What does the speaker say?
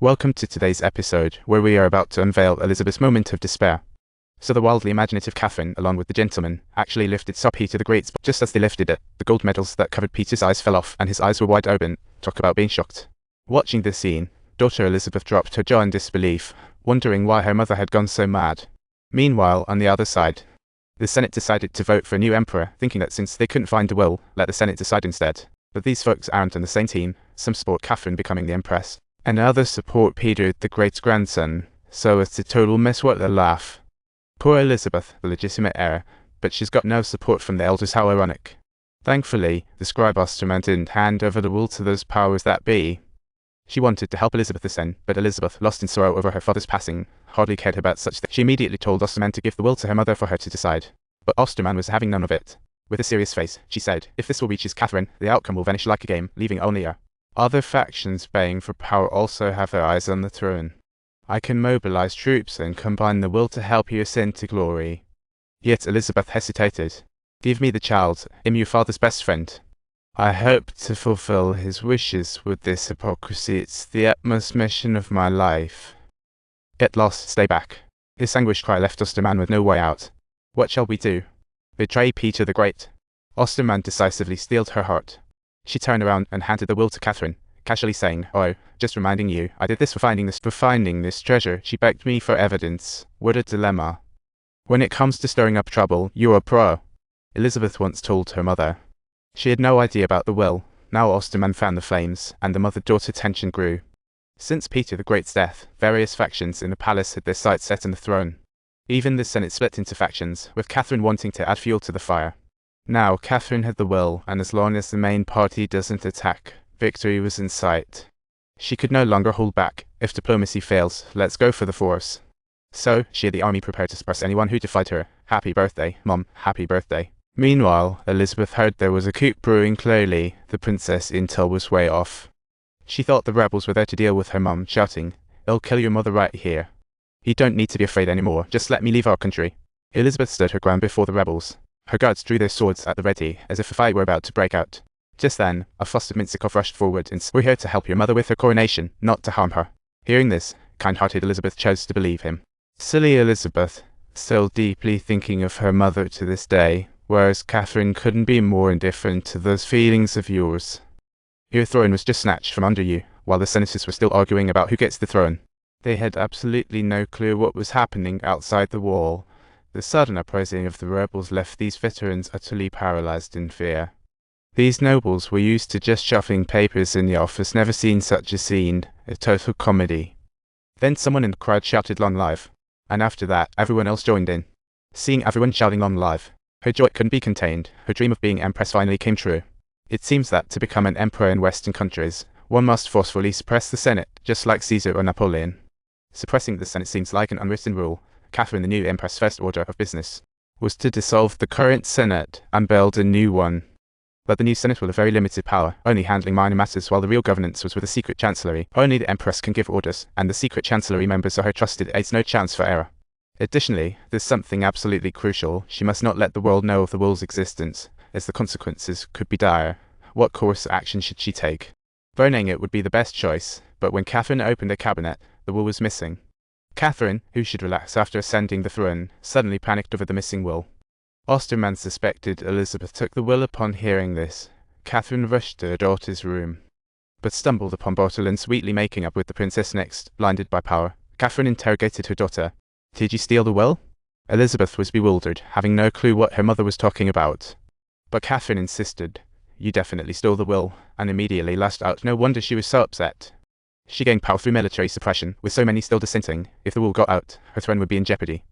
Welcome to today's episode, where we are about to unveil Elizabeth's moment of despair. So the wildly imaginative Catherine, along with the gentleman, actually lifted Sir Peter the Great's, but just as they lifted it, the gold medals that covered Peter's eyes fell off and his eyes were wide open. Talk about being shocked. Watching this scene, daughter Elizabeth dropped her jaw in disbelief, wondering why her mother had gone so mad. Meanwhile, on the other side, the Senate decided to vote for a new emperor, thinking that since they couldn't find a will, let the Senate decide instead. But these folks aren't on the same team. Some support Catherine becoming the empress, and others support Peter the Great's grandson, so it's a total mess. What a laugh. Poor Elizabeth, the legitimate heir, but she's got no support from the elders. How ironic. Thankfully, the scribe Osterman didn't hand over the will to those powers that be. She wanted to help Elizabeth ascend, but Elizabeth, lost in sorrow over her father's passing, hardly cared about such things. She immediately told Osterman to give the will to her mother for her to decide. But Osterman was having none of it. With a serious face, she said, "If this will reaches Catherine, the outcome will vanish like a game, leaving only her." Other factions baying for power also have their eyes on the throne. "I can mobilize troops and combine the will to help you ascend to glory." Yet Elizabeth hesitated. "Give me the child. I'm your father's best friend. I hope to fulfill his wishes with this hypocrisy. It's the utmost mission of my life." "Get lost, stay back." His anguished cry left Osterman with no way out. "What shall we do? Betray Peter the Great?" Osterman decisively steeled her heart. She turned around and handed the will to Catherine, casually saying, "Oh, just reminding you, I did this for finding this treasure." She begged me for evidence. What a dilemma. "When it comes to stirring up trouble, you're a pro," Elizabeth once told her mother. She had no idea about the will. Now Osterman fanned the flames, and the mother-daughter tension grew. Since Peter the Great's death, various factions in the palace had their sights set on the throne. Even the Senate split into factions, with Catherine wanting to add fuel to the fire. Now Catherine had the will, and as long as the main party doesn't attack, victory was in sight. She could no longer hold back. If diplomacy fails, let's go for the force. So, she had the army prepared to suppress anyone who defied her. Happy birthday, Mom, happy birthday. Meanwhile, Elizabeth heard there was a coup brewing. Clearly, the princess intel was way off. She thought the rebels were there to deal with her mum, shouting, "I'll kill your mother right here. You don't need to be afraid anymore, just let me leave our country." Elizabeth stood her ground before the rebels. Her guards drew their swords at the ready, as if a fight were about to break out. Just then, a foster Mintzikov rushed forward and said, "We're here to help your mother with her coronation, not to harm her." Hearing this, kind-hearted Elizabeth chose to believe him. Silly Elizabeth, still deeply thinking of her mother to this day, whereas Catherine couldn't be more indifferent to those feelings of yours. Your throne was just snatched from under you, while the senators were still arguing about who gets the throne. They had absolutely no clue what was happening outside the wall. The sudden uprising of the rebels left these veterans utterly paralyzed in fear. These nobles were used to just shuffling papers in the office, never seen such a scene, a total comedy. Then someone in the crowd shouted "Long live," and after that, everyone else joined in. Seeing everyone shouting "Long live," her joy couldn't be contained. Her dream of being empress finally came true. It seems that to become an emperor in Western countries, one must forcefully suppress the Senate, just like Caesar or Napoleon. Suppressing the Senate seems like an unwritten rule. Catherine, the new empress' first order of business was to dissolve the current Senate and build a new one. But the new Senate will have very limited power, only handling minor matters, while the real governance was with the secret chancellery. Only the empress can give orders, and the secret chancellery members are her trusted aides. No chance for error. Additionally, there's something absolutely crucial. She must not let the world know of the will's existence, as the consequences could be dire. What course of action should she take? Burning it would be the best choice, but when Catherine opened her cabinet, the will was missing. Catherine, who should relax after ascending the throne, suddenly panicked over the missing will. Osterman suspected Elizabeth took the will. Upon hearing this, Catherine rushed to her daughter's room, but stumbled upon Bartholin sweetly making up with the princess next. Blinded by power, Catherine interrogated her daughter. "Did you steal the will?" Elizabeth was bewildered, having no clue what her mother was talking about. But Catherine insisted. "You definitely stole the will," and immediately lashed out. No wonder she was so upset. She gained power through military suppression, with so many still dissenting. If the will got out, her throne would be in jeopardy.